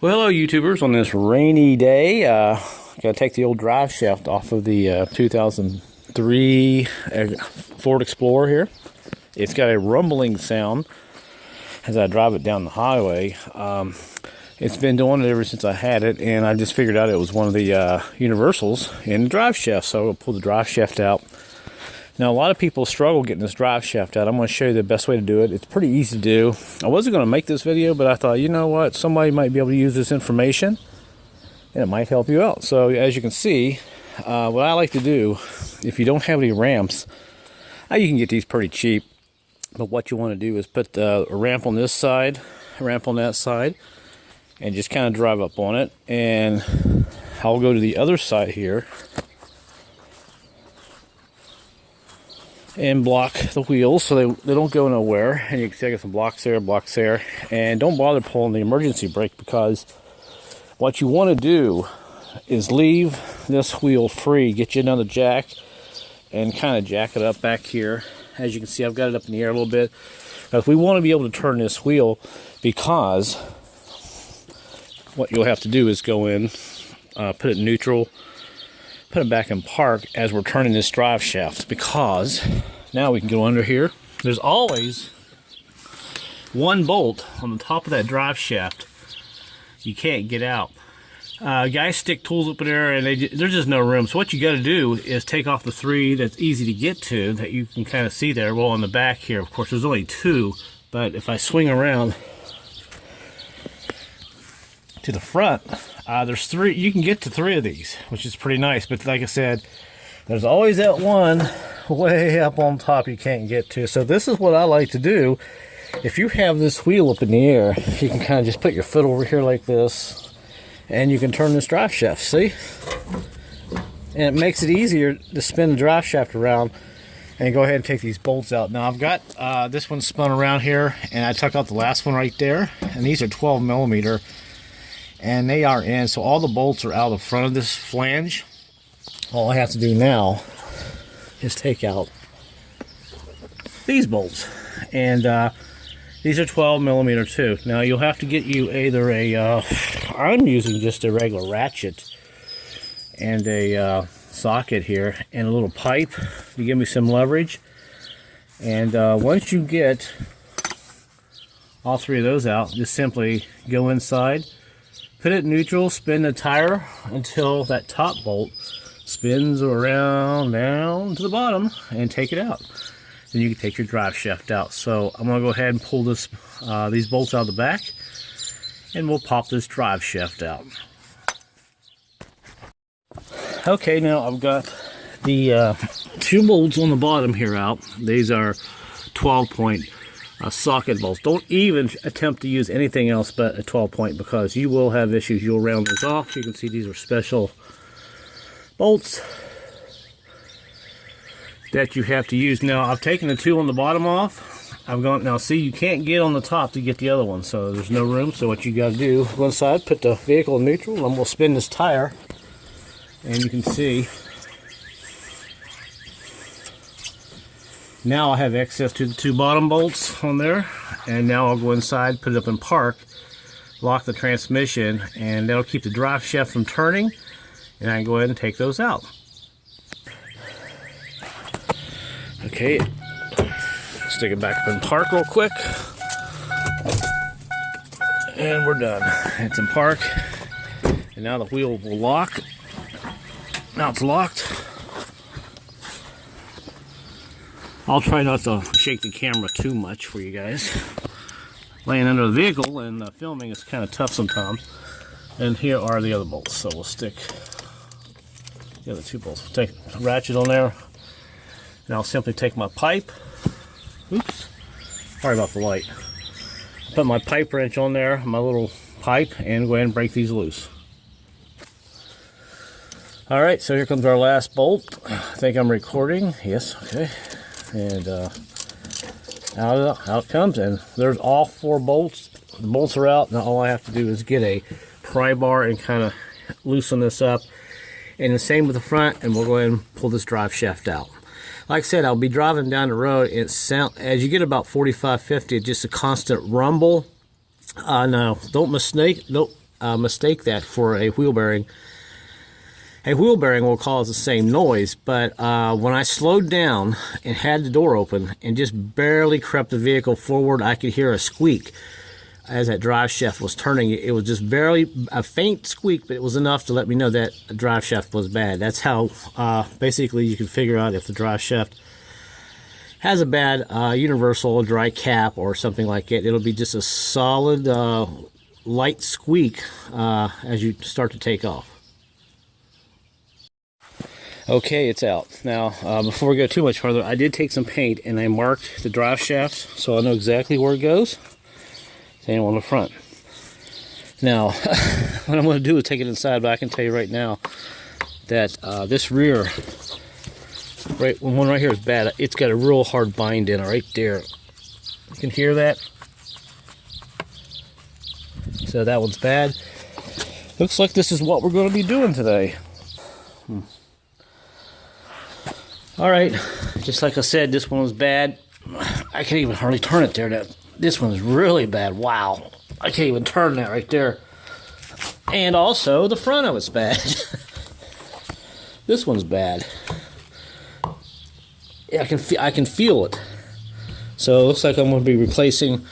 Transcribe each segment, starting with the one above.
Well, hello YouTubers. On this rainy day, gotta take the old drive shaft off of the 2003 Ford Explorer here. It's got a rumbling sound as I drive it down the highway. It's been doing it ever since I had it, and I just figured out it was one of the universals in the drive shaft, so I'll pull the drive shaft out. Now, a lot of people struggle getting this drive shaft out. I'm going to show you the best way to do it. It's pretty easy to do. I wasn't going to make this video, but I thought, you know what? Somebody might be able to use this information, and it might help you out. So, as you can see, what I like to do, if you don't have any ramps, you can get these pretty cheap. But what you want to do is put a ramp on this side, a ramp on that side, and just kind of drive up on it. And I'll go to the other side here and block the wheels so they don't go nowhere. And you can see I got some blocks there, and don't bother pulling the emergency brake, because what you want to do is leave this wheel free, get you another jack, and kind of jack it up back here. As you can see, I've got it up in the air a little bit, because we want to be able to turn this wheel, because what you'll have to do is go in, put it in neutral, put it back in park as we're turning this drive shaft, because now we can go under here. There's always one bolt on the top of that drive shaft you can't get out. Guys stick tools up in there, and there's just no room. So what you got to do is take off the three that's easy to get to, that you can kind of see there. Well, on the back here, of course, there's only two, but if I swing around to the front, there's three. You can get to three of these, which is pretty nice. But like I said, there's always that one way up on top you can't get to. So this is what I like to do. If you have this wheel up in the air, you can kind of just put your foot over here like this, and you can turn this drive shaft. See? And it makes it easier to spin the drive shaft around and go ahead and take these bolts out. Now I've got this one spun around here, and I took out the last one right there, and these are 12 millimeter. And they are in, so all the bolts are out of the front of this flange. All I have to do now is take out these bolts, and these are 12 millimeter too. Now you'll have to get you either a I'm using just a regular ratchet and a socket here and a little pipe to give me some leverage. And once you get all three of those out, just simply go inside, put it in neutral, spin the tire until that top bolt spins around down to the bottom, and take it out. Then you can take your drive shaft out. So I'm going to go ahead and pull this these bolts out of the back, and we'll pop this drive shaft out. Okay, now I've got the two bolts on the bottom here out. These are 12-point socket bolts. Don't even attempt to use anything else but a 12-point, because you will have issues. You'll round these off. You can see these are special bolts that you have to use. Now I've taken the two on the bottom off. I've gone, now see, you can't get on the top to get the other one, so there's no room. So what you got to do, go inside, put the vehicle in neutral, and we'll spin this tire, and you can see now I have access to the two bottom bolts on there. And now I'll go inside, put it up in park, lock the transmission, and that'll keep the drive shaft from turning, and I can go ahead and take those out. Okay, stick it back up in park real quick, and we're done. It's in park, and now the wheel will lock. Now it's locked. I'll try not to shake the camera too much for you guys. Laying under the vehicle and filming is kind of tough sometimes. And here are the other bolts. So we'll stick the other two bolts. We'll take a ratchet on there, and I'll simply take my pipe. Oops, sorry about the light. Put my pipe wrench on there, my little pipe, and go ahead and break these loose. All right, so here comes our last bolt. I think I'm recording. Yes, okay. And out it comes, and there's all four bolts. The bolts are out. Now all I have to do is get a pry bar and kind of loosen this up, and the same with the front, and we'll go ahead and pull this drive shaft out. Like I said, I'll be driving down the road. As you get about 45, 50, it's just a constant rumble. Now, don't mistake that for a wheel bearing. A wheel bearing will cause the same noise, but when I slowed down and had the door open and just barely crept the vehicle forward, I could hear a squeak as that drive shaft was turning. It was just barely a faint squeak, but it was enough to let me know that the drive shaft was bad. That's how basically you can figure out if the drive shaft has a bad universal dry cap or something like it. It'll be just a solid light squeak as you start to take off. Okay, it's out. Now, before we go too much further, I did take some paint and I marked the drive shafts so I know exactly where it goes. Same on the front. Now, what I'm going to do is take it inside, but I can tell you right now that this rear, one right here is bad. It's got a real hard bind in it right there. You can hear that? So that one's bad. Looks like this is what we're going to be doing today. Alright, just like I said, this one was bad. I can't even hardly turn it there. This one's really bad. Wow. I can't even turn that right there. And also, the front of it's bad. This one's bad. Yeah, I can feel it. So it looks like I'm going to be replacing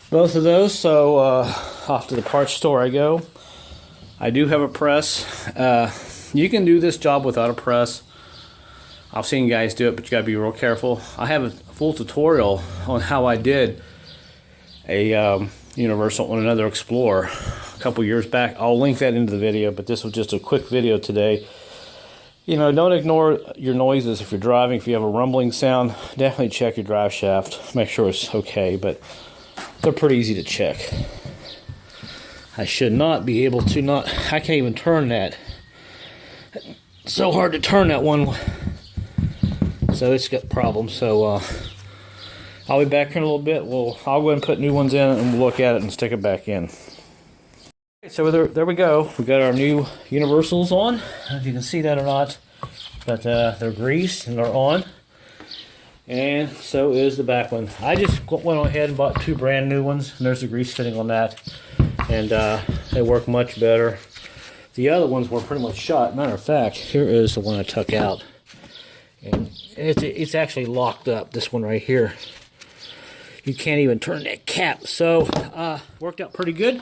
both of those. So off to the parts store I go. I do have a press. You can do this job without a press. I've seen guys do it, but you gotta be real careful. I have a full tutorial on how I did a universal on another Explorer a couple years back. I'll link that into the video, but this was just a quick video today. You know, don't ignore your noises if you're driving. If you have a rumbling sound, definitely check your drive shaft. Make sure it's okay, but they're pretty easy to check. I should not be able to I can't even turn that. It's so hard to turn that one. So it's got problems. So I'll be back here in a little bit. I'll go ahead and put new ones in and we'll look at it and stick it back in. So there we go. We got our new universals on. I don't know if you can see that or not, but they're greased and they're on. And so is the back one. I just went ahead and bought 2 brand new ones, and there's the grease fitting on that, and they work much better. The other ones were pretty much shot. Matter of fact, here is the one I took out. And it's actually locked up, this one right here. You can't even turn that cap. So, worked out pretty good.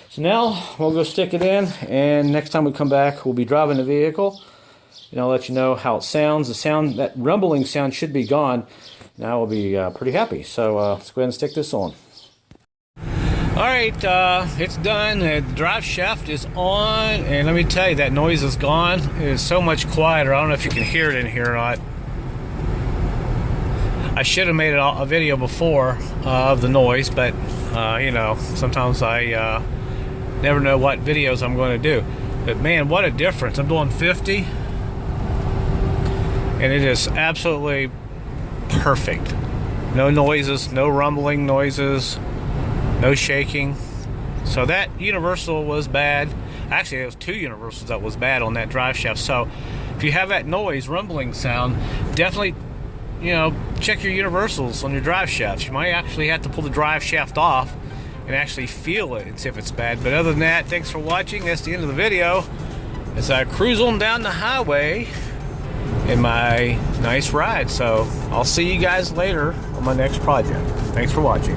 So now, we'll go stick it in, and next time we come back, we'll be driving the vehicle, and I'll let you know how it sounds. The sound, that rumbling sound should be gone. Now we'll be pretty happy. So, let's go ahead and stick this on. Alright, it's done. The drive shaft is on, and let me tell you, that noise is gone. It is so much quieter. I don't know if you can hear it in here or not. I should have made a video before of the noise, but you know, sometimes I never know what videos I'm going to do. But man, what a difference. I'm doing 50, and it is absolutely perfect. No noises, no rumbling noises, no shaking. So that universal was bad. Actually, it was 2 universals that was bad on that drive shaft. So if you have that noise, rumbling sound, definitely, you know, check your universals on your drive shafts. You might actually have to pull the drive shaft off and actually feel it and see if it's bad. But other than that, thanks for watching. That's the end of the video as I cruise on down the highway in my nice ride. So I'll see you guys later on my next project. Thanks for watching.